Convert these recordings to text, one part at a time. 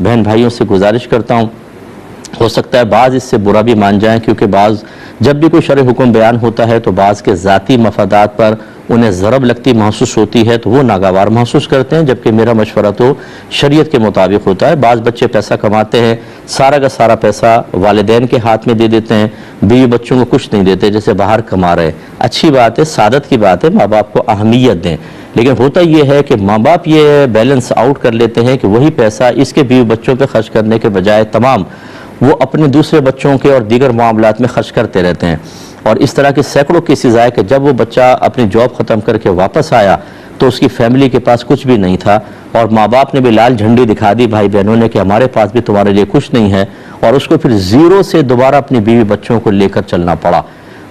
بہن بھائیوں سے گزارش کرتا ہوں، ہو سکتا ہے بعض اس سے برا بھی مان جائیں، کیونکہ بعض جب بھی کوئی شرع حکم بیان ہوتا ہے تو بعض کے ذاتی مفادات پر انہیں ضرب لگتی محسوس ہوتی ہے تو وہ ناگوار محسوس کرتے ہیں، جبکہ میرا مشورہ تو شریعت کے مطابق ہوتا ہے۔ بعض بچے پیسہ کماتے ہیں، سارا کا سارا پیسہ والدین کے ہاتھ میں دے دیتے ہیں، بیوی بچوں کو کچھ نہیں دیتے، جیسے باہر کما رہے۔ اچھی بات ہے، سعادت کی بات ہے، ماں باپ کو اہمیت دیں، لیکن ہوتا یہ ہے کہ ماں باپ یہ بیلنس آؤٹ کر لیتے ہیں کہ وہی پیسہ اس کے بیوی بچوں پہ خرچ کرنے کے بجائے تمام وہ اپنے دوسرے بچوں کے اور دیگر معاملات میں خرچ کرتے رہتے ہیں۔ اور اس طرح کے سینکڑوں کیسز آئے کہ جب وہ بچہ اپنی جاب ختم کر کے واپس آیا تو اس کی فیملی کے پاس کچھ بھی نہیں تھا، اور ماں باپ نے بھی لال جھنڈی دکھا دی بھائی بہنوں نے کہ ہمارے پاس بھی تمہارے لیے کچھ نہیں ہے، اور اس کو پھر زیرو سے دوبارہ اپنی بیوی بچوں کو لے کر چلنا پڑا۔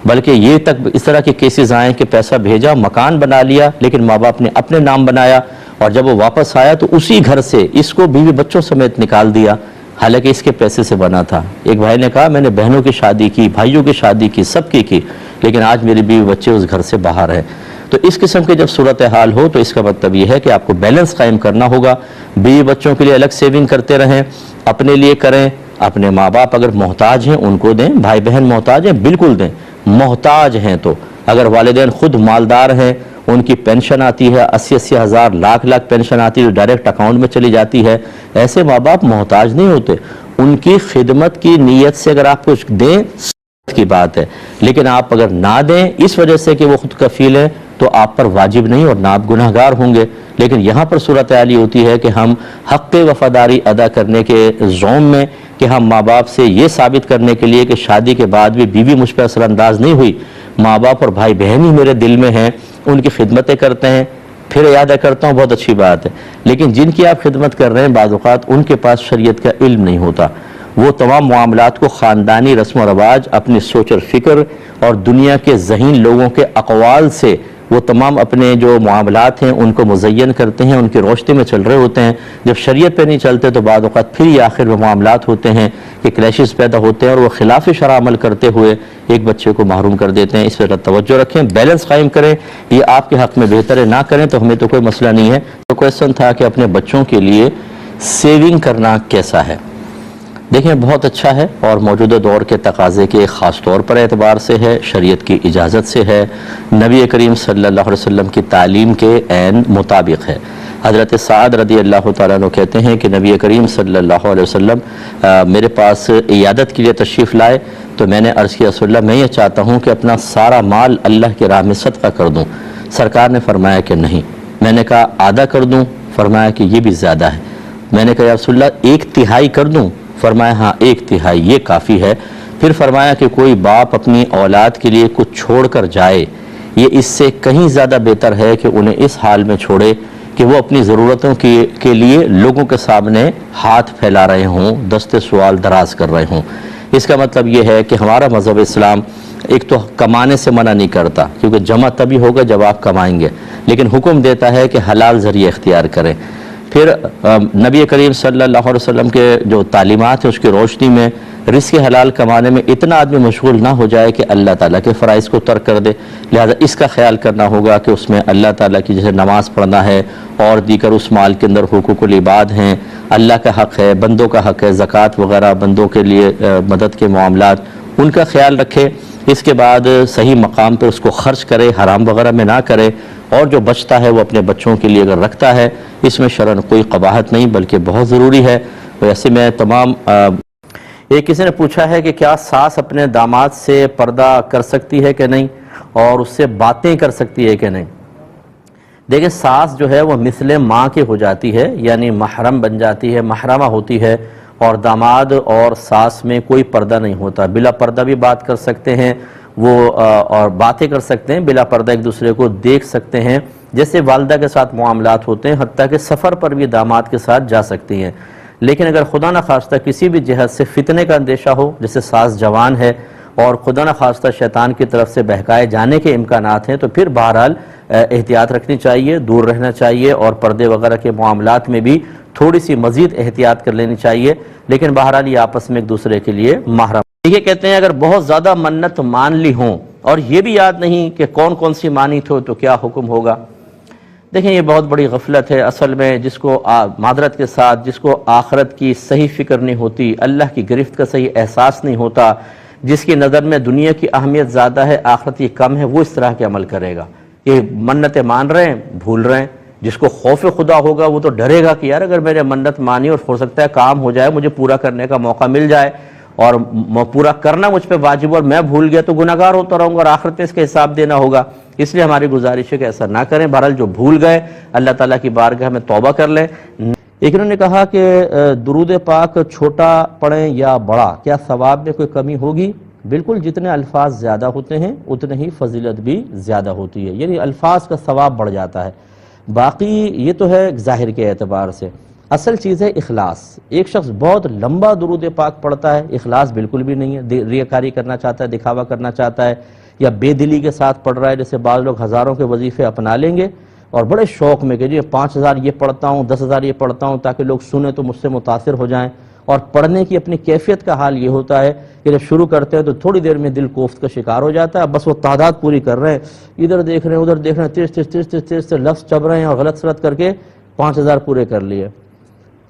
بلکہ یہ تک اس طرح کے کیسز آئیں کہ پیسہ بھیجا، مکان بنا لیا، لیکن ماں باپ نے اپنے نام بنایا، اور جب وہ واپس آیا تو اسی گھر سے اس کو بیوی بچوں سمیت نکال دیا، حالانکہ اس کے پیسے سے بنا تھا۔ ایک بھائی نے کہا میں نے بہنوں کی شادی کی، بھائیوں کی شادی کی، سب کی، لیکن آج میری بیوی بچے اس گھر سے باہر ہیں۔ تو اس قسم کے جب صورتحال ہو تو اس کا مطلب یہ ہے کہ آپ کو بیلنس قائم کرنا ہوگا، بیوی بچوں کے لیے الگ سیونگ کرتے رہیں، اپنے لیے کریں، اپنے ماں باپ اگر محتاج ہیں ان کو دیں، بھائی بہن محتاج ہیں بالکل دیں، محتاج ہیں تو اگر والدین خود مالدار ہیں، ان کی پینشن آتی ہے 80 ہزار لاکھ پینشن آتی ہے جو ڈائریکٹ اکاؤنٹ میں چلی جاتی ہے، ایسے ماں باپ محتاج نہیں ہوتے، ان کی خدمت کی نیت سے اگر آپ کچھ دیں کی بات ہے، لیکن آپ اگر نہ دیں اس وجہ سے کہ وہ خود کفیل ہے تو آپ پر واجب نہیں اور نہ آپ گناہگار ہوں گے۔ لیکن یہاں پر صورتحال یہ ہوتی ہے کہ ہم حق وفاداری ادا کرنے کے زوم میں کہ ہم ماں باپ سے یہ ثابت کرنے کے لیے کہ شادی کے بعد بھی بیوی مجھ پہ اثر انداز نہیں ہوئی، ماں باپ اور بھائی بہن ہی میرے دل میں ہیں، ان کی خدمتیں کرتے ہیں، پھر اعادہ کرتا ہوں، بہت اچھی بات ہے، لیکن جن کی آپ خدمت کر رہے ہیں بعض اوقات ان کے پاس شریعت کا علم نہیں ہوتا، وہ تمام معاملات کو خاندانی رسم و رواج، اپنی سوچ اور فکر اور دنیا کے ذہین لوگوں کے اقوال سے وہ تمام اپنے جو معاملات ہیں ان کو مزین کرتے ہیں، ان کی روشنی میں چل رہے ہوتے ہیں۔ جب شریعت پہ نہیں چلتے تو بعض اوقات پھر یہ آخر میں معاملات ہوتے ہیں کہ کلیشز پیدا ہوتے ہیں اور وہ خلاف شرع عمل کرتے ہوئے ایک بچے کو محروم کر دیتے ہیں۔ اس پر توجہ رکھیں، بیلنس قائم کریں، یہ آپ کے حق میں بہتر ہے، نہ کریں تو ہمیں تو کوئی مسئلہ نہیں ہے۔ تو کویسچن تھا کہ اپنے بچوں کے لیے سیونگ کرنا کیسا ہے؟ دیکھیں بہت اچھا ہے، اور موجودہ دور کے تقاضے کے خاص طور پر اعتبار سے ہے، شریعت کی اجازت سے ہے، نبی کریم صلی اللہ علیہ وسلم کی تعلیم کے عین مطابق ہے۔ حضرت سعد رضی اللہ تعالیٰ عنہ کہتے ہیں کہ نبی کریم صلی اللہ علیہ وسلم میرے پاس عیادت کے لیے تشریف لائے تو میں نے عرض کیا رسول اللہ میں یہ چاہتا ہوں کہ اپنا سارا مال اللہ کی راہ میں صدقہ کر دوں۔ سرکار نے فرمایا کہ نہیں۔ میں نے کہا آدھا کر دوں؟ فرمایا کہ یہ بھی زیادہ ہے۔ میں نے کہا یا رسول اللہ 1/3 کر دوں؟ فرمایا ہاں 1/3 یہ کافی ہے۔ پھر فرمایا کہ کوئی باپ اپنی اولاد کے لیے کچھ چھوڑ کر جائے، یہ اس سے کہیں زیادہ بہتر ہے کہ انہیں اس حال میں چھوڑے کہ وہ اپنی ضرورتوں کے لیے لوگوں کے سامنے ہاتھ پھیلا رہے ہوں، دست سوال دراز کر رہے ہوں۔ اس کا مطلب یہ ہے کہ ہمارا مذہب اسلام ایک تو کمانے سے منع نہیں کرتا، کیونکہ جمع تبھی ہوگا جب آپ کمائیں گے، لیکن حکم دیتا ہے کہ حلال ذریعہ اختیار کریں۔ پھر نبی کریم صلی اللہ علیہ وسلم کے جو تعلیمات ہیں اس کی روشنی میں رزق حلال کمانے میں اتنا آدمی مشغول نہ ہو جائے کہ اللہ تعالیٰ کے فرائض کو ترک کر دے، لہذا اس کا خیال کرنا ہوگا کہ اس میں اللہ تعالیٰ کی جیسے نماز پڑھنا ہے اور دیگر اس مال کے اندر حقوق العباد ہیں، اللہ کا حق ہے، بندوں کا حق ہے، زکوٰۃ وغیرہ بندوں کے لیے مدد کے معاملات، ان کا خیال رکھے۔ اس کے بعد صحیح مقام پر اس کو خرچ کرے، حرام وغیرہ میں نہ کرے، اور جو بچتا ہے وہ اپنے بچوں کے لیے اگر رکھتا ہے اس میں شرعاً کوئی قباحت نہیں بلکہ بہت ضروری ہے۔ ویسے میں تمام ایک کسی نے پوچھا ہے کہ کیا ساس اپنے داماد سے پردہ کر سکتی ہے کہ نہیں، اور اس سے باتیں کر سکتی ہے کہ نہیں؟ دیکھیں ساس جو ہے وہ مثل ماں کے ہو جاتی ہے، یعنی محرم بن جاتی ہے، محرمہ ہوتی ہے، اور داماد اور ساس میں کوئی پردہ نہیں ہوتا، بلا پردہ بھی بات کر سکتے ہیں وہ، اور باتیں کر سکتے ہیں بلا پردہ، ایک دوسرے کو دیکھ سکتے ہیں، جیسے والدہ کے ساتھ معاملات ہوتے ہیں، حتیٰ کہ سفر پر بھی داماد کے ساتھ جا سکتی ہیں۔ لیکن اگر خدا نخواستہ کسی بھی جہت سے فتنے کا اندیشہ ہو، جیسے ساس جوان ہے اور خدا نخواستہ شیطان کی طرف سے بہکائے جانے کے امکانات ہیں، تو پھر بہرحال احتیاط رکھنی چاہیے، دور رہنا چاہیے، اور پردے وغیرہ کے معاملات میں بھی تھوڑی سی مزید احتیاط کر لینی چاہیے، لیکن بہرحال یہ آپس میں ایک دوسرے کے لیے محرم۔ یہ کہتے ہیں اگر بہت زیادہ منت مان لی ہوں اور یہ بھی یاد نہیں کہ کون کون سی مانی تو کیا حکم ہوگا؟ دیکھیں یہ بہت بڑی غفلت ہے اصل میں، جس کو معذرت کے ساتھ جس کو آخرت کی صحیح فکر نہیں ہوتی، اللہ کی گرفت کا صحیح احساس نہیں ہوتا، جس کی نظر میں دنیا کی اہمیت زیادہ ہے آخرت کی کم ہے، وہ اس طرح کے عمل کرے گا۔ یہ منتیں مان رہے ہیں، بھول رہے ہیں۔ جس کو خوف خدا ہوگا وہ تو ڈرے گا کہ یار اگر میں نے منت مانی اور ہو سکتا ہے کام ہو جائے، مجھے پورا کرنے کا موقع مل جائے اور پورا کرنا مجھ پہ واجب، اور میں بھول گیا تو گناہ گار ہوتا رہوں گا اور آخرت میں اس کا حساب دینا ہوگا۔ اس لیے ہماری گزارش ہے کہ ایسا نہ کریں۔ بہرحال جو بھول گئے اللہ تعالیٰ کی بارگاہ میں توبہ کر لیں۔ ایک انہوں نے کہا کہ درود پاک چھوٹا پڑھیں یا بڑا، کیا ثواب میں کوئی کمی ہوگی؟ بالکل، جتنے الفاظ زیادہ ہوتے ہیں اتنے ہی فضیلت بھی زیادہ ہوتی ہے، یعنی الفاظ کا ثواب بڑھ جاتا ہے۔ باقی یہ تو ہے ظاہر کے اعتبار سے، اصل چیز ہے اخلاص۔ ایک شخص بہت لمبا درود پاک پڑھتا ہے، اخلاص بالکل بھی نہیں ہے، ریاکاری کرنا چاہتا ہے، دکھاوا کرنا چاہتا ہے، یا بے دلی کے ساتھ پڑھ رہا ہے، جیسے بعض لوگ ہزاروں کے وظیفے اپنا لیں گے اور بڑے شوق میں کہ جی 5000 یہ پڑھتا ہوں، 10,000 یہ پڑھتا ہوں تاکہ لوگ سنیں تو مجھ سے متاثر ہو جائیں، اور پڑھنے کی اپنی کیفیت کا حال یہ ہوتا ہے کہ جب شروع کرتے ہیں تو تھوڑی دیر میں دل کوفت کا شکار ہو جاتا ہے، بس وہ تعداد پوری کر رہے ہیں، ادھر دیکھ رہے ہیں ادھر دیکھ رہے ہیں، تیز سے لفظ چب رہے ہیں اور غلط سرت کر کے 5000 پورے کر لیے۔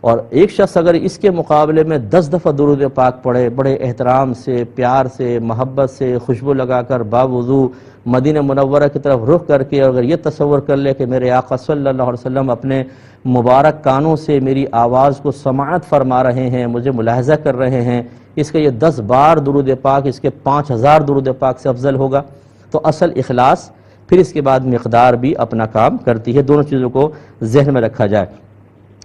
اور ایک شخص اگر اس کے مقابلے میں 10 دفعہ درود پاک پڑھے، بڑے احترام سے، پیار سے، محبت سے، خوشبو لگا کر، باوضو مدینہ منورہ کی طرف رخ کر کے، اگر یہ تصور کر لے کہ میرے آقا صلی اللہ علیہ وسلم اپنے مبارک کانوں سے میری آواز کو سماعت فرما رہے ہیں، مجھے ملاحظہ کر رہے ہیں، اس کا یہ 10 بار درود پاک اس کے 5000 درود پاک سے افضل ہوگا۔ تو اصل اخلاص، پھر اس کے بعد مقدار بھی اپنا کام کرتی ہے، دونوں چیزوں کو ذہن میں رکھا جائے۔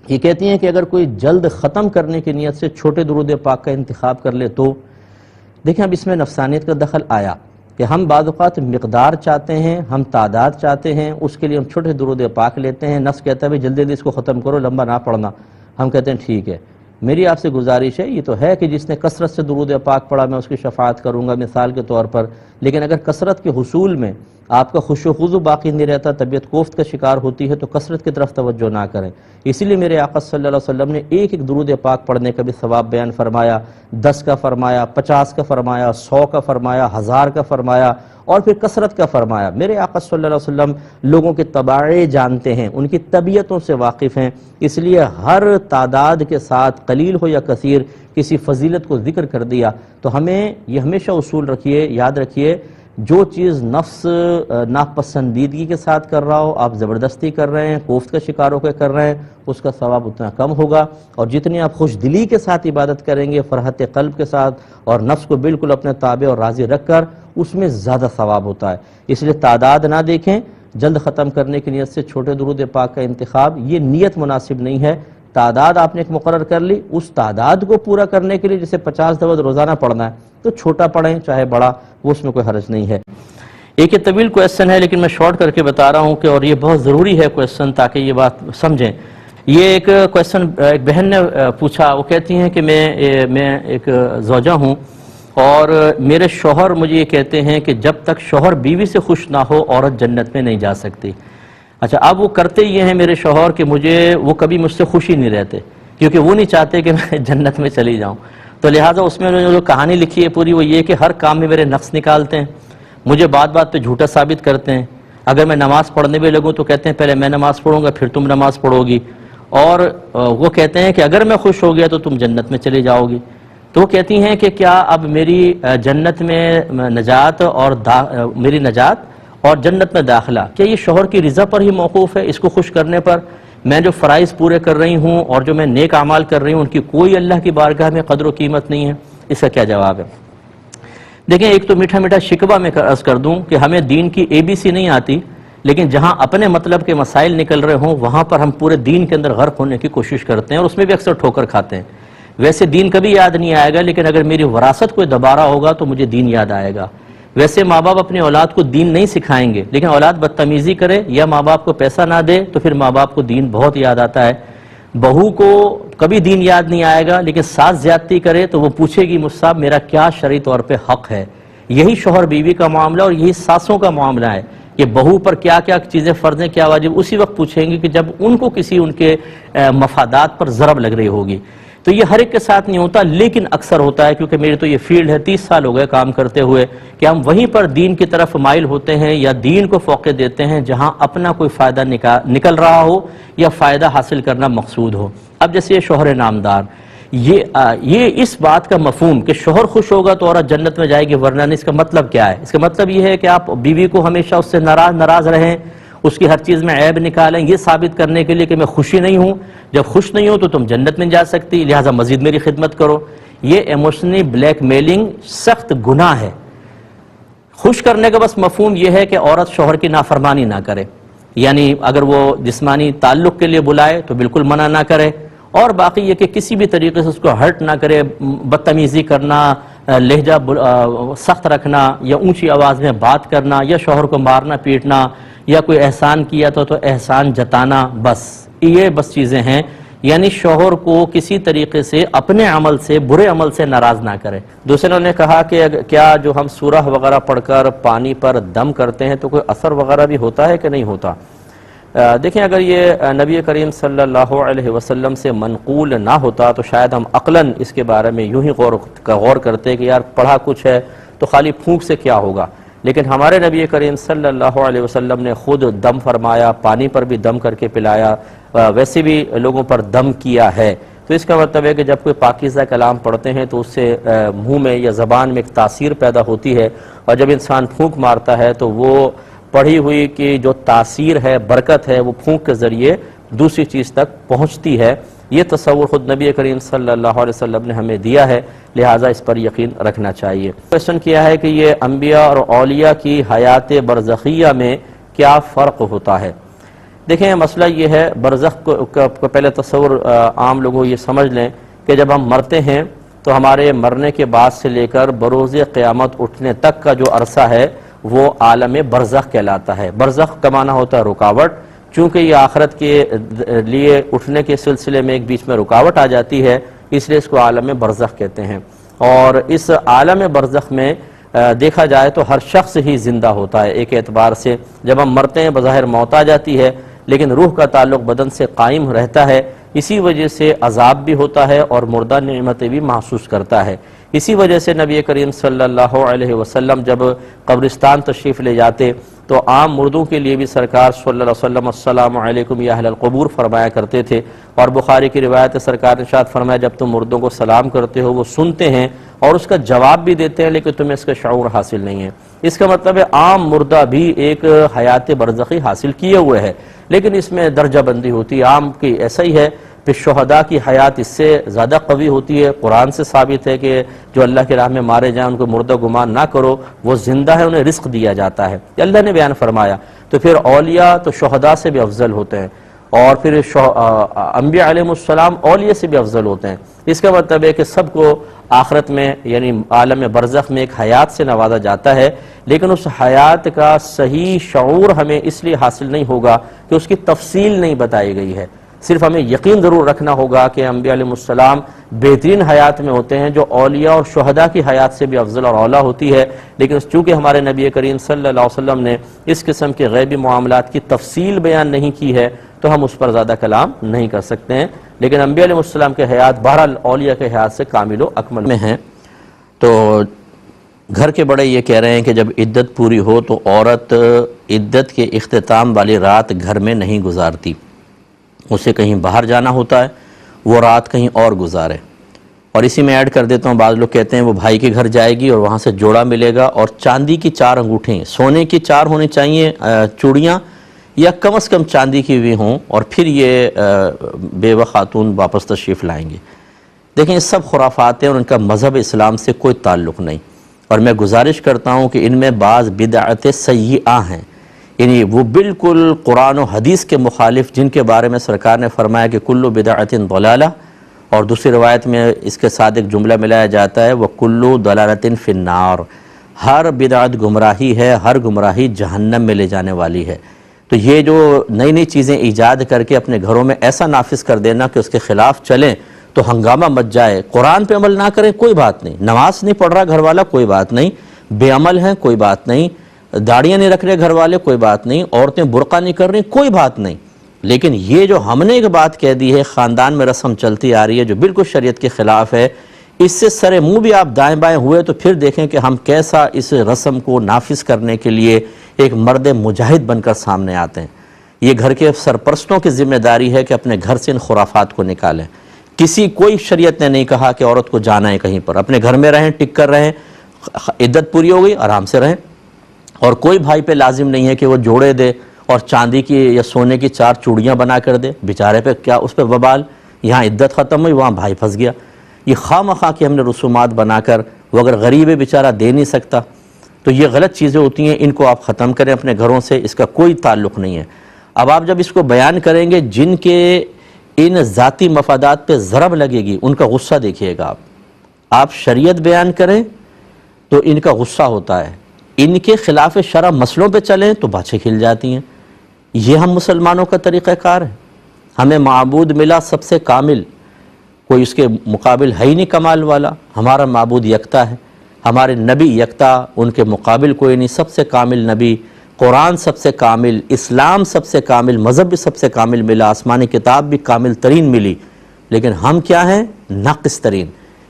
یہ کہتی ہیں کہ اگر کوئی جلد ختم کرنے کی نیت سے چھوٹے درود پاک کا انتخاب کر لے تو دیکھیں اب اس میں نفسانیت کا دخل آیا کہ ہم بعض اوقات مقدار چاہتے ہیں، ہم تعداد چاہتے ہیں، اس کے لیے ہم چھوٹے درود پاک لیتے ہیں۔ نفس کہتا ہے جلدی جلدی اس کو ختم کرو، لمبا نہ پڑھنا۔ ہم کہتے ہیں ٹھیک ہے، میری آپ سے گزارش ہے، یہ تو ہے کہ جس نے کثرت سے درود پاک پڑھا میں اس کی شفاعت کروں گا مثال کے طور پر، لیکن اگر کثرت کے حصول میں آپ کا خوش و خضو باقی نہیں رہتا، طبیعت کوفت کا شکار ہوتی ہے، تو کثرت کی طرف توجہ نہ کریں۔ اسی لیے میرے آقا صلی اللہ علیہ وسلم نے ایک ایک درود پاک پڑھنے کا بھی ثواب بیان فرمایا، 10 کا فرمایا، 50 کا فرمایا، 100 کا فرمایا، 1000 کا فرمایا، اور پھر کثرت کا فرمایا۔ میرے آقا صلی اللہ علیہ وسلم لوگوں کے طباع جانتے ہیں، ان کی طبیعتوں سے واقف ہیں، اس لیے ہر تعداد کے ساتھ قلیل ہو یا کثیر کسی فضیلت کو ذکر کر دیا۔ تو ہمیں یہ ہمیشہ اصول رکھیے، یاد رکھیے، جو چیز نفس ناپسندیدگی کے ساتھ کر رہا ہو، آپ زبردستی کر رہے ہیں، کوفت کا شکار ہو کے کر رہے ہیں، اس کا ثواب اتنا کم ہوگا، اور جتنی آپ خوش دلی کے ساتھ عبادت کریں گے، فرحت قلب کے ساتھ، اور نفس کو بالکل اپنے تابع اور راضی رکھ کر، اس میں زیادہ ثواب ہوتا ہے۔ اس لیے تعداد نہ دیکھیں، جلد ختم کرنے کی نیت سے چھوٹے درود پاک کا انتخاب، یہ نیت مناسب نہیں ہے۔ تعداد آپ نے ایک مقرر کر لی، اس تعداد کو پورا کرنے کے لیے جسے 50 دفعہ روزانہ پڑھنا ہے تو چھوٹا پڑھیں چاہے بڑا، وہ اس میں کوئی حرج نہیں ہے۔ ایک یہ طویل کویسچن ہے لیکن میں شارٹ کر کے بتا رہا ہوں کہ، اور یہ بہت ضروری ہے کویسچن تاکہ یہ بات سمجھیں۔ یہ ایک کویسچن ایک بہن نے پوچھا، وہ کہتی ہیں کہ میں ایک زوجہ ہوں اور میرے شوہر مجھے یہ کہتے ہیں کہ جب تک شوہر بیوی سے خوش نہ ہو عورت جنت میں نہیں جا سکتی۔ اچھا، اب وہ کرتے یہ ہیں میرے شوہر کہ وہ کبھی مجھ سے خوش ہی نہیں رہتے، کیونکہ وہ نہیں چاہتے کہ میں جنت میں چلی جاؤں، تو لہٰذا اس میں انہوں نے جو کہانی لکھی ہے پوری وہ یہ کہ ہر کام میں میرے نقص نکالتے ہیں، مجھے بات بات پہ جھوٹا ثابت کرتے ہیں، اگر میں نماز پڑھنے بھی لگوں تو کہتے ہیں پہلے میں نماز پڑھوں گا پھر تم نماز پڑھو گی، اور وہ کہتے ہیں کہ اگر میں خوش ہو گیا تو تم جنت میں چلی جاؤ گی۔ تو وہ کہتی ہیں کہ کیا اب میری جنت میں نجات اور میری نجات اور جنت میں داخلہ کیا یہ شوہر کی رضا پر ہی موقوف ہے، اس کو خوش کرنے پر؟ میں جو فرائض پورے کر رہی ہوں اور جو میں نیک اعمال کر رہی ہوں ان کی کوئی اللہ کی بارگاہ میں قدر و قیمت نہیں ہے، اس کا کیا جواب ہے؟ دیکھیں، ایک تو میٹھا میٹھا شکوہ میں عرض کر دوں کہ ہمیں دین کی ABC نہیں آتی، لیکن جہاں اپنے مطلب کے مسائل نکل رہے ہوں وہاں پر ہم پورے دین کے اندر غرق ہونے کی کوشش کرتے ہیں اور اس میں بھی اکثر ٹھوکر کھاتے ہیں۔ ویسے دین کبھی یاد نہیں آئے گا، لیکن اگر میری وراثت کوئی دوبارہ ہوگا تو مجھے دین یاد آئے گا۔ ویسے ماں باپ اپنی اولاد کو دین نہیں سکھائیں گے، لیکن اولاد بدتمیزی کرے یا ماں باپ کو پیسہ نہ دے تو پھر ماں باپ کو دین بہت یاد آتا ہے۔ بہو کو کبھی دین یاد نہیں آئے گا، لیکن ساس زیادتی کرے تو وہ پوچھے گی مجھ سے میرا کیا شرعی طور پہ حق ہے۔ یہی شوہر بیوی کا معاملہ اور یہی ساسوں کا معاملہ ہے کہ بہو پر کیا کیا چیزیں فرض ہیں، کیا واجب، اسی وقت پوچھیں گے کہ جب ان کو کسی ان کے مفادات پر ضرب لگ رہی ہوگی۔ تو یہ ہر ایک کے ساتھ نہیں ہوتا، لیکن اکثر ہوتا ہے، کیونکہ میری تو یہ فیلڈ ہے، 30 سال ہو گئے کام کرتے ہوئے، کہ ہم وہیں پر دین کی طرف مائل ہوتے ہیں یا دین کو فوقیت دیتے ہیں جہاں اپنا کوئی فائدہ نکل رہا ہو یا فائدہ حاصل کرنا مقصود ہو۔ اب جیسے یہ شوہر نامدار، یہ اس بات کا مفہوم کہ شوہر خوش ہوگا تو عورت جنت میں جائے گی ورنہ نہیں، اس کا مطلب کیا ہے؟ اس کا مطلب یہ ہے کہ آپ بیوی کو ہمیشہ اس سے ناراض رہیں، اس کی ہر چیز میں عیب نکالیں، یہ ثابت کرنے کے لیے کہ میں خوشی نہیں ہوں، جب خوش نہیں ہو تو تم جنت میں جا سکتی، لہٰذا مزید میری خدمت کرو۔ یہ ایموشنلی بلیک میلنگ سخت گناہ ہے۔ خوش کرنے کا بس مفہوم یہ ہے کہ عورت شوہر کی نافرمانی نہ کرے، یعنی اگر وہ جسمانی تعلق کے لیے بلائے تو بالکل منع نہ کرے، اور باقی یہ کہ کسی بھی طریقے سے اس کو ہرٹ نہ کرے، بدتمیزی کرنا، لہجہ سخت رکھنا یا اونچی آواز میں بات کرنا یا شوہر کو مارنا پیٹنا یا کوئی احسان کیا تو احسان جتانا، بس یہ بس چیزیں ہیں، یعنی شوہر کو کسی طریقے سے اپنے عمل سے، برے عمل سے ناراض نہ کرے۔ دوسروں نے کہا کہ کیا جو ہم سورہ وغیرہ پڑھ کر پانی پر دم کرتے ہیں تو کوئی اثر وغیرہ بھی ہوتا ہے کہ نہیں ہوتا؟ دیکھیں اگر یہ نبی کریم صلی اللہ علیہ وسلم سے منقول نہ ہوتا تو شاید ہم عقلاً اس کے بارے میں یوں ہی غور کرتے کہ یار پڑھا کچھ ہے تو خالی پھونک سے کیا ہوگا، لیکن ہمارے نبی کریم صلی اللہ علیہ وسلم نے خود دم فرمایا، پانی پر بھی دم کر کے پلایا، ویسے بھی لوگوں پر دم کیا ہے، تو اس کا مطلب ہے کہ جب کوئی پاکیزہ کلام پڑھتے ہیں تو اس سے منہ میں یا زبان میں ایک تاثیر پیدا ہوتی ہے، اور جب انسان پھونک مارتا ہے تو وہ پڑھی ہوئی کی جو تاثیر ہے، برکت ہے، وہ پھونک کے ذریعے دوسری چیز تک پہنچتی ہے۔ یہ تصور خود نبی کریم صلی اللہ علیہ وسلم نے ہمیں دیا ہے، لہٰذا اس پر یقین رکھنا چاہیے۔ کویسچن کیا ہے کہ یہ انبیاء اور اولیاء کی حیات برزخیہ میں کیا فرق ہوتا ہے؟ دیکھیں مسئلہ یہ ہے، برزخ کو پہلے تصور عام لوگوں یہ سمجھ لیں کہ جب ہم مرتے ہیں تو ہمارے مرنے کے بعد سے لے کر بروز قیامت اٹھنے تک کا جو عرصہ ہے وہ عالم برزخ کہلاتا ہے۔ برزخ کا معنی ہوتا ہے رکاوٹ، چونکہ یہ آخرت کے لیے اٹھنے کے سلسلے میں ایک بیچ میں رکاوٹ آ جاتی ہے، اس لیے اس کو عالم برزخ کہتے ہیں۔ اور اس عالم برزخ میں دیکھا جائے تو ہر شخص ہی زندہ ہوتا ہے ایک اعتبار سے، جب ہم مرتے ہیں بظاہر موت آ جاتی ہے لیکن روح کا تعلق بدن سے قائم رہتا ہے، اسی وجہ سے عذاب بھی ہوتا ہے اور مردہ نعمتیں بھی محسوس کرتا ہے۔ اسی وجہ سے نبی کریم صلی اللہ علیہ وسلم جب قبرستان تشریف لے جاتے تو عام مردوں کے لیے بھی سرکار صلی اللہ علیہ وسلم السلام علیکم یا اہل القبور فرمایا کرتے تھے، اور بخاری کی روایت سرکار نے ارشاد فرمایا جب تم مردوں کو سلام کرتے ہو وہ سنتے ہیں اور اس کا جواب بھی دیتے ہیں لیکن تمہیں اس کا شعور حاصل نہیں ہے۔ اس کا مطلب ہے عام مردہ بھی ایک حیات برزخی حاصل کیے ہوئے ہے، لیکن اس میں درجہ بندی ہوتی ہے۔ عام کی ایسا ہی ہے، پھر شہداء کی حیات اس سے زیادہ قوی ہوتی ہے۔ قرآن سے ثابت ہے کہ جو اللہ کی راہ میں مارے جائیں ان کو مردہ گمان نہ کرو، وہ زندہ ہے، انہیں رزق دیا جاتا ہے، یہ اللہ نے بیان فرمایا۔ تو پھر اولیاء تو شہداء سے بھی افضل ہوتے ہیں، اور پھر انبیاء علیہ السلام اولیاء سے بھی افضل ہوتے ہیں۔ اس کا مطلب ہے کہ سب کو آخرت میں یعنی عالم برزخ میں ایک حیات سے نوازا جاتا ہے، لیکن اس حیات کا صحیح شعور ہمیں اس لیے حاصل نہیں ہوگا کہ اس کی تفصیل نہیں بتائی گئی ہے۔ صرف ہمیں یقین ضرور رکھنا ہوگا کہ انبیاء علیہ السلام بہترین حیات میں ہوتے ہیں جو اولیاء اور شہداء کی حیات سے بھی افضل اور اولیٰ ہوتی ہے، لیکن چونکہ ہمارے نبی کریم صلی اللہ علیہ وسلم نے اس قسم کے غیبی معاملات کی تفصیل بیان نہیں کی ہے تو ہم اس پر زیادہ کلام نہیں کر سکتے ہیں، لیکن انبیاء علیہ السلام کے حیات بہرحال اولیاء کے حیات سے کامل و اکمل میں ہیں۔ تو گھر کے بڑے یہ کہہ رہے ہیں کہ جب عدت پوری ہو تو عورت عدت کے اختتام والی رات گھر میں نہیں گزارتی، اسے کہیں باہر جانا ہوتا ہے، وہ رات کہیں اور گزارے۔ اور اسی میں ایڈ کر دیتا ہوں، بعض لوگ کہتے ہیں وہ بھائی کے گھر جائے گی اور وہاں سے جوڑا ملے گا اور چاندی کی 4 انگوٹھیں، سونے کی 4 ہونی چاہیے چوڑیاں، یا کم از کم چاندی کی بھی ہوں، اور پھر یہ بیوہ خاتون واپس تشریف لائیں گے۔ دیکھیں یہ سب خرافات ہیں اور ان کا مذہب اسلام سے کوئی تعلق نہیں، اور میں گزارش کرتا ہوں کہ ان میں بعض بدعت سیئہ ہیں، یعنی وہ بالکل قرآن و حدیث کے مخالف، جن کے بارے میں سرکار نے فرمایا کہ کلو بدعت ضلالہ، اور دوسری روایت میں اس کے ساتھ ایک جملہ ملایا جاتا ہے وَكُلُّ ضَلَالَةٍ فِي النَّارِ، ہر بدعت گمراہی ہے، ہر گمراہی جہنم میں لے جانے والی ہے۔ تو یہ جو نئی نئی چیزیں ایجاد کر کے اپنے گھروں میں ایسا نافذ کر دینا کہ اس کے خلاف چلیں تو ہنگامہ مچ جائے، قرآن پہ عمل نہ کریں کوئی بات نہیں، نماز نہیں پڑھ رہا گھر والا کوئی بات نہیں، بے عمل ہیں کوئی بات نہیں، داڑیاں نہیں رکھ رہے گھر والے کوئی بات نہیں، عورتیں برقع نہیں کر رہی کوئی بات نہیں، لیکن یہ جو ہم نے ایک بات کہہ دی ہے، خاندان میں رسم چلتی آ رہی ہے جو بالکل شریعت کے خلاف ہے، اس سے سر منہ بھی آپ دائیں بائیں ہوئے تو پھر دیکھیں کہ ہم کیسا اس رسم کو نافذ کرنے کے لیے ایک مرد مجاہد بن کر سامنے آتے ہیں۔ یہ گھر کے سرپرستوں کی ذمہ داری ہے کہ اپنے گھر سے ان خرافات کو نکالیں۔ کوئی شریعت نے نہیں کہا کہ عورت کو جانا ہے کہیں پر، اپنے گھر میں رہیں، ٹک کر رہیں، عدت پوری ہو گئی آرام سے رہیں، اور کوئی بھائی پہ لازم نہیں ہے کہ وہ جوڑے دے اور چاندی کی یا سونے کی 4 چوڑیاں بنا کر دے، بیچارے پہ کیا اس پہ وبال، یہاں عدت ختم ہوئی وہاں بھائی پھنس گیا۔ یہ خواہ مخواہ کہ ہم نے رسومات بنا کر، وہ اگر غریب ہے بیچارہ دے نہیں سکتا، تو یہ غلط چیزیں ہوتی ہیں، ان کو آپ ختم کریں اپنے گھروں سے، اس کا کوئی تعلق نہیں ہے۔ اب آپ جب اس کو بیان کریں گے، جن کے ان ذاتی مفادات پہ ضرب لگے گی ان کا غصہ دیکھیے گا آپ شریعت بیان کریں تو ان کا غصہ ہوتا ہے، ان کے خلاف شرع مسئلوں پہ چلیں تو باتیں کھل جاتی ہیں۔ یہ ہم مسلمانوں کا طریقہ کار ہے۔ ہمیں معبود ملا سب سے کامل، کوئی اس کے مقابل ہے ہی نہیں کمال والا، ہمارا معبود یکتا ہے، ہمارے نبی یکتا، ان کے مقابل کوئی نہیں، سب سے کامل نبی، قرآن سب سے کامل، اسلام سب سے کامل، مذہب بھی سب سے کامل ملا، آسمانی کتاب بھی کامل ترین ملی، لیکن ہم کیا ہیں؟ ناقص ترین،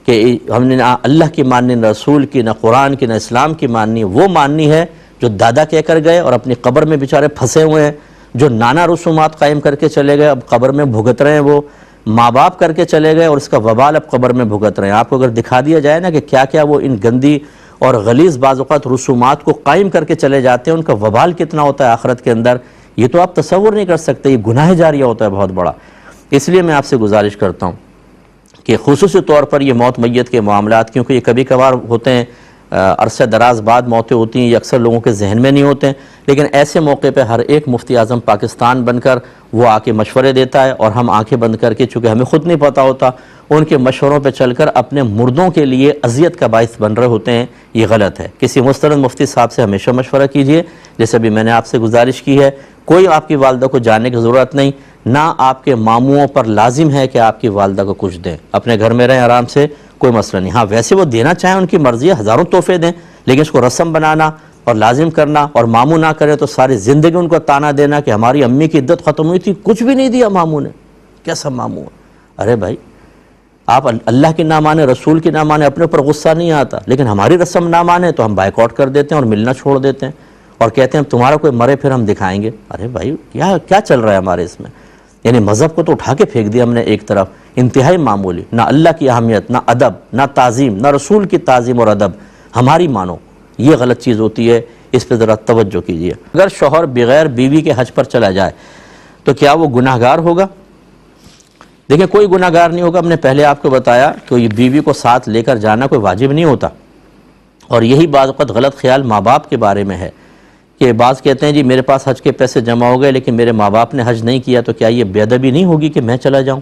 کہ ہم نے نہ اللہ کی ماننی، نہ رسول کی، نہ قرآن کی، نہ اسلام کی ماننی، وہ ماننی ہے جو دادا کہہ کر گئے اور اپنی قبر میں بیچارے پھنسے ہوئے ہیں، جو نانا رسومات قائم کر کے چلے گئے اب قبر میں بھگت رہے ہیں، وہ ماں باپ کر کے چلے گئے اور اس کا وبال اب قبر میں بھگت رہے ہیں۔ آپ کو اگر دکھا دیا جائے نا کہ کیا کیا وہ ان گندی اور غلیظ بعض اوقات رسومات کو قائم کر کے چلے جاتے ہیں، ان کا وبال کتنا ہوتا ہے آخرت کے اندر، یہ تو آپ تصور نہیں کر سکتے، یہ گناہ جاریہ ہوتا ہے بہت بڑا۔ اس لیے میں آپ سے گزارش کرتا ہوں کہ خصوصی طور پر یہ موت میت کے معاملات، کیونکہ یہ کبھی کبھار ہوتے ہیں، عرصہ دراز بعد موتیں ہوتی ہیں، یہ اکثر لوگوں کے ذہن میں نہیں ہوتے ہیں، لیکن ایسے موقع پہ ہر ایک مفتی اعظم پاکستان بن کر وہ آ کے مشورے دیتا ہے، اور ہم آنکھیں بند کر کے، چونکہ ہمیں خود نہیں پتہ ہوتا، ان کے مشوروں پہ چل کر اپنے مردوں کے لیے اذیت کا باعث بن رہے ہوتے ہیں۔ یہ غلط ہے۔ کسی مستند مفتی صاحب سے ہمیشہ مشورہ کیجئے، جیسے بھی میں نے آپ سے گزارش کی ہے۔ کوئی آپ کی والدہ کو جاننے کی ضرورت نہیں، نہ آپ کے ماموں پر لازم ہے کہ آپ کی والدہ کو کچھ دیں، اپنے گھر میں رہیں آرام سے، کوئی مسئلہ نہیں۔ ہاں ویسے وہ دینا چاہیں ان کی مرضی ہے، ہزاروں تحفے دیں، لیکن اس کو رسم بنانا اور لازم کرنا اور ماموں نہ کرے تو ساری زندگی ان کو تانا دینا کہ ہماری امی کی عدت ختم ہوئی تھی، کچھ بھی نہیں دیا ماموں نے، کیسا ماموں ہے؟ ارے بھائی، آپ اللہ کی نہ مانے، رسول کی نہ مانے، اپنے اوپر غصہ نہیں آتا، لیکن ہماری رسم نہ مانے تو ہم بائیک آؤٹ کر دیتے ہیں اور ملنا چھوڑ دیتے ہیں اور کہتے ہیں تمہارا کوئی مرے پھر ہم دکھائیں گے۔ ارے بھائی، کیا چل رہا ہے ہمارے اس میں؟ یعنی مذہب کو تو اٹھا کے پھینک دیا ہم نے ایک طرف، انتہائی معمولی، نہ اللہ کی اہمیت، نہ ادب، نہ تعظیم، نہ رسول کی تعظیم اور ادب، ہماری مانو، یہ غلط چیز ہوتی ہے، اس پہ ذرا توجہ کیجیے۔ اگر شوہر بغیر بیوی کے حج پر چلا جائے تو کیا وہ گناہگار ہوگا؟ دیکھیں، کوئی گناہگار نہیں ہوگا۔ ہم نے پہلے آپ کو بتایا کہ یہ بیوی کو ساتھ لے کر جانا کوئی واجب نہیں ہوتا، اور یہی بعض اوقات غلط خیال ماں باپ کے بارے میں ہے کہ بعض کہتے ہیں جی میرے پاس حج کے پیسے جمع ہو گئے لیکن میرے ماں باپ نے حج نہیں کیا، تو کیا یہ بے ادبی نہیں ہوگی کہ میں چلا جاؤں؟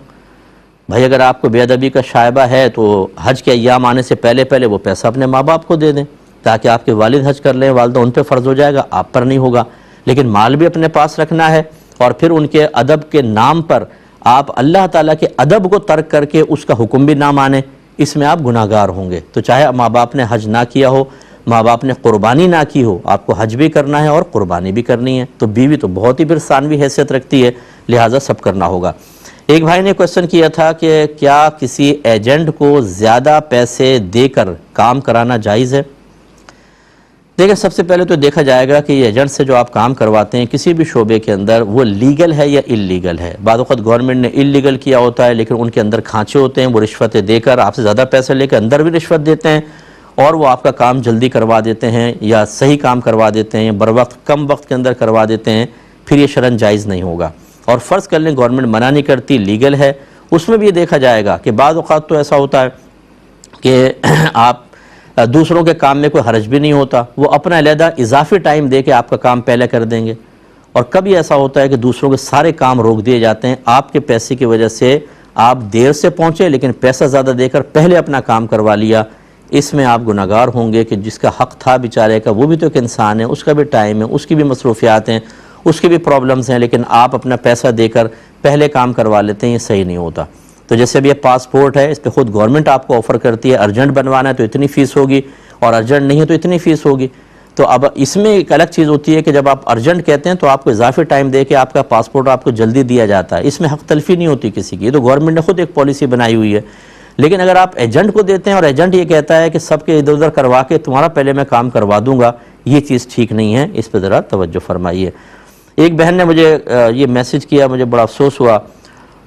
بھائی اگر آپ کو بے ادبی کا شائبہ ہے تو حج کے ایام آنے سے پہلے وہ پیسہ اپنے ماں باپ کو دے دیں تاکہ آپ کے والد حج کر لیں، والدہ، ان پہ فرض ہو جائے گا، آپ پر نہیں ہوگا۔ لیکن مال بھی اپنے پاس رکھنا ہے، اور پھر ان کے ادب کے نام پر آپ اللہ تعالیٰ کے ادب کو ترک کر کے اس کا حکم بھی نہ مانیں، اس میں آپ گناہگار ہوں گے۔ تو چاہے ماں باپ نے حج نہ کیا ہو، ماں باپ نے قربانی نہ کی ہو، آپ کو حج بھی کرنا ہے اور قربانی بھی کرنی ہے۔ تو بیوی تو بہت ہی پھر ثانوی حیثیت رکھتی ہے، لہٰذا سب کرنا ہوگا۔ ایک بھائی نے کویسچن کیا تھا کہ کیا کسی ایجنٹ کو زیادہ پیسے دے کر کام کرانا جائز ہے؟ دیکھیں، سب سے پہلے تو دیکھا جائے گا کہ یہ ایجنٹ سے جو آپ کام کرواتے ہیں کسی بھی شعبے کے اندر، وہ لیگل ہے یا اللیگل ہے۔ بعض وقت گورنمنٹ نے اللیگل کیا ہوتا ہے لیکن ان کے اندر کھانچے ہوتے ہیں، وہ رشوتیں دے کر آپ سے زیادہ پیسے لے کے اندر بھی رشوت دیتے ہیں، اور وہ آپ کا کام جلدی کروا دیتے ہیں یا صحیح کام کروا دیتے ہیں، بر وقت کم وقت کے اندر کروا دیتے ہیں، پھر یہ شرعاً جائز نہیں ہوگا۔ اور فرض کر لیں گورنمنٹ منع نہیں کرتی، لیگل ہے، اس میں بھی یہ دیکھا جائے گا کہ بعض اوقات تو ایسا ہوتا ہے کہ آپ دوسروں کے کام میں کوئی حرج بھی نہیں ہوتا، وہ اپنا علیحدہ اضافی ٹائم دے کے آپ کا کام پہلے کر دیں گے، اور کبھی ایسا ہوتا ہے کہ دوسروں کے سارے کام روک دیے جاتے ہیں، آپ کے پیسے کی وجہ سے آپ دیر سے پہنچے لیکن پیسہ زیادہ دے کر پہلے اپنا کام کروا لیا، اس میں آپ گناہگار ہوں گے کہ جس کا حق تھا بیچارے کا، وہ بھی تو ایک انسان ہے، اس کا بھی ٹائم ہے، اس کی بھی مصروفیات ہیں، اس کی بھی پرابلمز ہیں، لیکن آپ اپنا پیسہ دے کر پہلے کام کروا لیتے ہیں، یہ صحیح نہیں ہوتا۔ تو جیسے اب یہ پاسپورٹ ہے، اس پہ خود گورنمنٹ آپ کو آفر کرتی ہے، ارجنٹ بنوانا ہے تو اتنی فیس ہوگی اور ارجنٹ نہیں ہے تو اتنی فیس ہوگی۔ تو اب اس میں ایک الگ چیز ہوتی ہے کہ جب آپ ارجنٹ کہتے ہیں تو آپ کو اضافی ٹائم دے کے آپ کا پاسپورٹ آپ کو جلدی دیا جاتا ہے، اس میں حق تلفی نہیں ہوتی کسی کی، یہ تو گورنمنٹ نے خود ایک پالیسی بنائی ہوئی ہے۔ لیکن اگر آپ ایجنٹ کو دیتے ہیں اور ایجنٹ یہ کہتا ہے کہ سب کے ادھر ادھر کروا کے تمہارا پہلے میں کام کروا دوں گا، یہ چیز ٹھیک نہیں ہے، اس پہ ذرا توجہ فرمائیے۔ ایک بہن نے مجھے یہ میسج کیا، مجھے بڑا افسوس ہوا،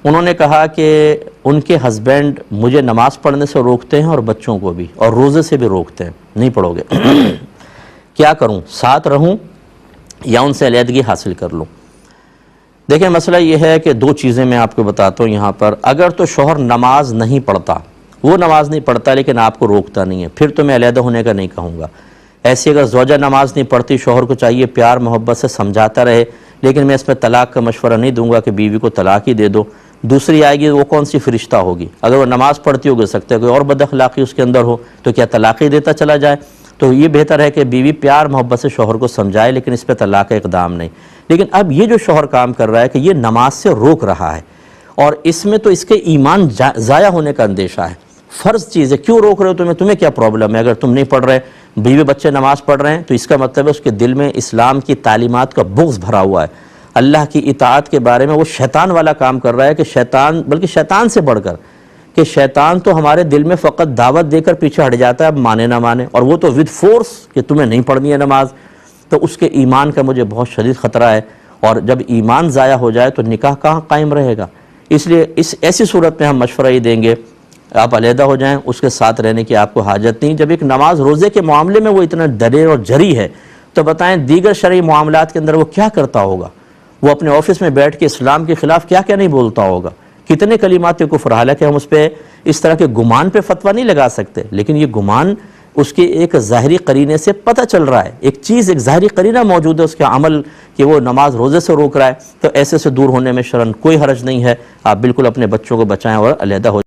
انہوں نے کہا کہ ان کے ہسبینڈ مجھے نماز پڑھنے سے روکتے ہیں اور بچوں کو بھی، اور روزے سے بھی روکتے ہیں، نہیں پڑھو گے کیا کروں، ساتھ رہوں یا ان سے علیحدگی حاصل کر لوں؟ دیکھیں مسئلہ یہ ہے کہ دو چیزیں میں آپ کو بتاتا ہوں یہاں پر۔ اگر تو شوہر نماز نہیں پڑھتا، وہ نماز نہیں پڑھتا لیکن آپ کو روکتا نہیں ہے، پھر تو میں علیحدہ ہونے کا نہیں کہوں گا۔ ایسی اگر زوجہ نماز نہیں پڑھتی، شوہر کو چاہیے پیار محبت سے سمجھاتا رہے، لیکن میں اس میں طلاق کا مشورہ نہیں دوں گا کہ بیوی کو طلاق ہی دے دو۔ دوسری آئے گی وہ کون سی فرشتہ ہوگی، اگر وہ نماز پڑھتی ہو سکتا ہے کوئی اور بد اخلاقی اس کے اندر ہو، تو کیا طلاق ہی دیتا چلا جائے؟ تو یہ بہتر ہے کہ بیوی پیار محبت سے شوہر کو سمجھائے، لیکن اس پہ طلاق کا اقدام نہیں۔ لیکن اب یہ جو شوہر کام کر رہا ہے کہ یہ نماز سے روک رہا ہے، اور اس میں تو اس کے ایمان ضائع ہونے کا اندیشہ ہے۔ فرض چیز ہے، کیوں روک رہے ہو تمہیں کیا پرابلم ہے؟ اگر تم نہیں پڑھ رہے، بیوی بچے نماز پڑھ رہے ہیں، تو اس کا مطلب ہے اس کے دل میں اسلام کی تعلیمات کا بغض بھرا ہوا ہے، اللہ کی اطاعت کے بارے میں وہ شیطان والا کام کر رہا ہے کہ شیطان، بلکہ شیطان سے بڑھ کر کہ شیطان تو ہمارے دل میں فقط دعوت دے کر پیچھے ہٹ جاتا ہے، اب مانے نہ مانے، اور وہ تو ود فورس کہ تمہیں نہیں پڑھنی ہے نماز، تو اس کے ایمان کا مجھے بہت شدید خطرہ ہے، اور جب ایمان ضائع ہو جائے تو نکاح کہاں قائم رہے گا؟ اس لیے ایسی صورت میں ہم مشورہ ہی دیں گے آپ علیحدہ ہو جائیں، اس کے ساتھ رہنے کی آپ کو حاجت نہیں۔ جب ایک نماز روزے کے معاملے میں وہ اتنا ڈرے اور جری ہے، تو بتائیں دیگر شرعی معاملات کے اندر وہ کیا کرتا ہوگا؟ وہ اپنے آفس میں بیٹھ کے اسلام کے خلاف کیا کیا نہیں بولتا ہوگا، کتنے کلمات کفر۔ حالانکہ ہم اس پہ اس طرح کے گمان پہ فتویٰ نہیں لگا سکتے، لیکن یہ گمان اس کے ایک ظاہری قرینے سے پتہ چل رہا ہے، ایک چیز، ایک ظاہری قرینہ موجود ہے اس کے عمل کہ وہ نماز روزے سے روک رہا ہے، تو ایسے سے دور ہونے میں شرعاً کوئی حرج نہیں ہے۔ آپ بالکل اپنے بچوں کو بچائیں اور علیحدہ ہو